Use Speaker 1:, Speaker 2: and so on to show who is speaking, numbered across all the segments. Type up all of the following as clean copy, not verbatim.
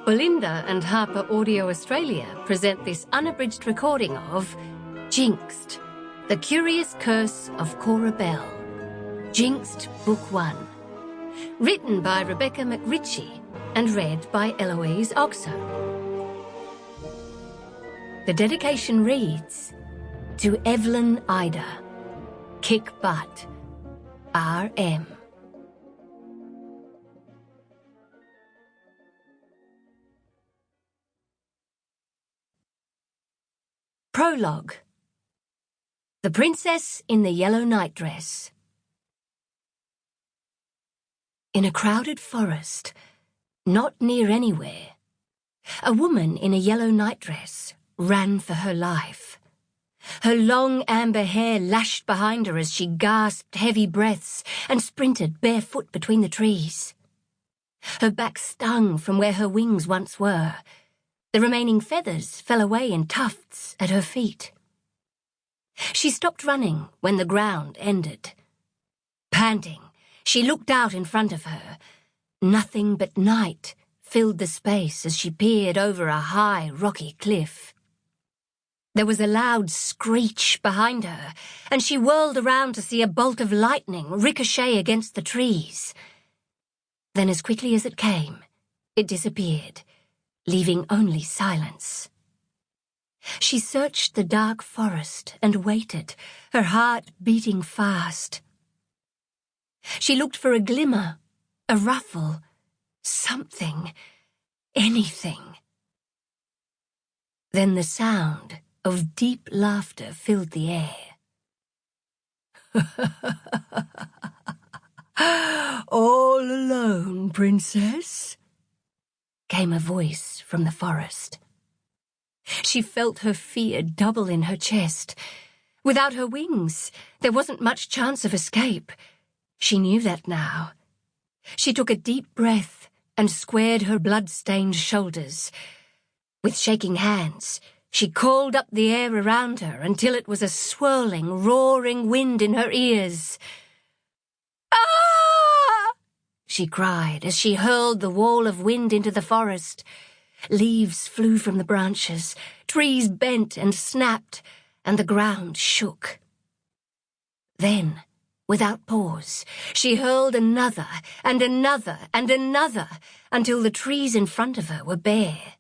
Speaker 1: Belinda and HarperAudio Australia present this unabridged recording of Jinxed, The Curious Curse of Cora Bell. Jinxed, Book 1. Written by Rebecca Mcritchie and read by Eloise, Oxer. The dedication reads, To Evelyn Ida, Kick Butt, R.M. Prologue. The Princess in the Yellow Nightdress. In a crowded forest, not near anywhere, a woman in a yellow nightdress ran for her life. Her long amber hair lashed behind her as she gasped heavy breaths and sprinted barefoot between the trees. Her back stung from where her wings once were. The remaining feathers fell away in tufts at her feet. She stopped running when the ground ended. Panting, she looked out in front of her. Nothing but night filled the space as she peered over a high, rocky cliff. There was a loud screech behind her, and she whirled around to see a bolt of lightning ricochet against the trees. Then, as quickly as it came, it disappeared, leaving only silence. She searched the dark forest and waited, her heart beating fast. She looked for a glimmer, a ruffle, something, anything. Then the sound of deep laughter filled the air. All alone, Princess? Came a voice from the forest. She felt her fear double in her chest. Without her wings, there wasn't much chance of escape. She knew that now. She took a deep breath and squared her blood-stained shoulders. With shaking hands, she called up the air around her until it was a swirling, roaring wind in her ears. Ah! She cried as she hurled the wall of wind into the forest. Leaves flew from the branches, trees bent and snapped, and the ground shook. Then, without pause, she hurled another and another and another until the trees in front of her were bare.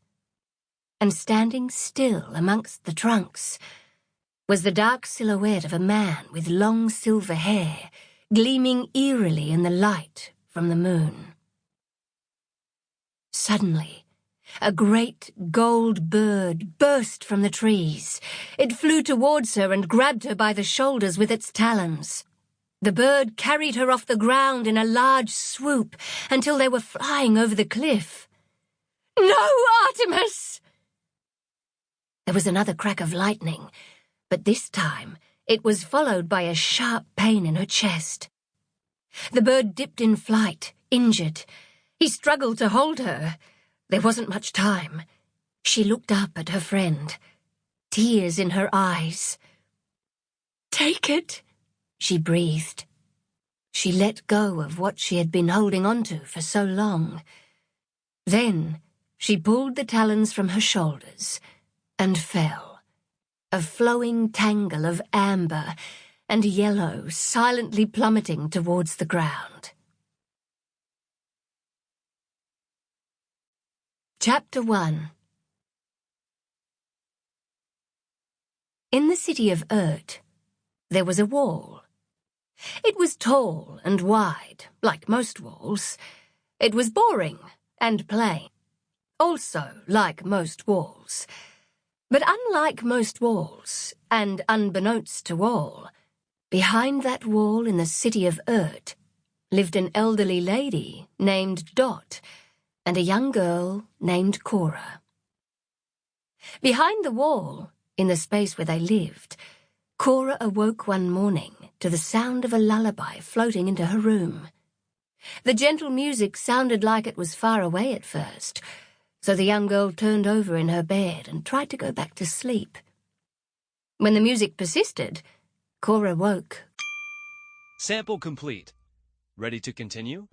Speaker 1: And standing still amongst the trunks was the dark silhouette of a man with long silver hair, gleaming eerily in the light from the moon. Suddenly, a great gold bird burst from the trees. It flew towards her and grabbed her by the shoulders with its talons. The bird carried her off the ground in a large swoop until they were flying over the cliff. No, Artemis! There was another crack of lightning, but this time it was followed by a sharp pain in her chest. The bird dipped in flight, injured. He struggled to hold her. There wasn't much time. She looked up at her friend, tears in her eyes. Take it, she breathed. She let go of what she had been holding onto for so long. Then she pulled the talons from her shoulders and fell, a flowing tangle of amber and yellow silently plummeting towards the ground. Chapter 1. In the city of Urt, there was a wall. It was tall and wide, like most walls. It was boring and plain, also like most walls. But unlike most walls, and unbeknownst to all, behind that wall in the city of Urt lived an elderly lady named Dot, and a young girl named Cora. Behind the wall, in the space where they lived, Cora awoke one morning to the sound of a lullaby floating into her room. The gentle music sounded like it was far away at first, so the young girl turned over in her bed and tried to go back to sleep. When the music persisted, Cora woke.
Speaker 2: Sample complete. Ready to continue?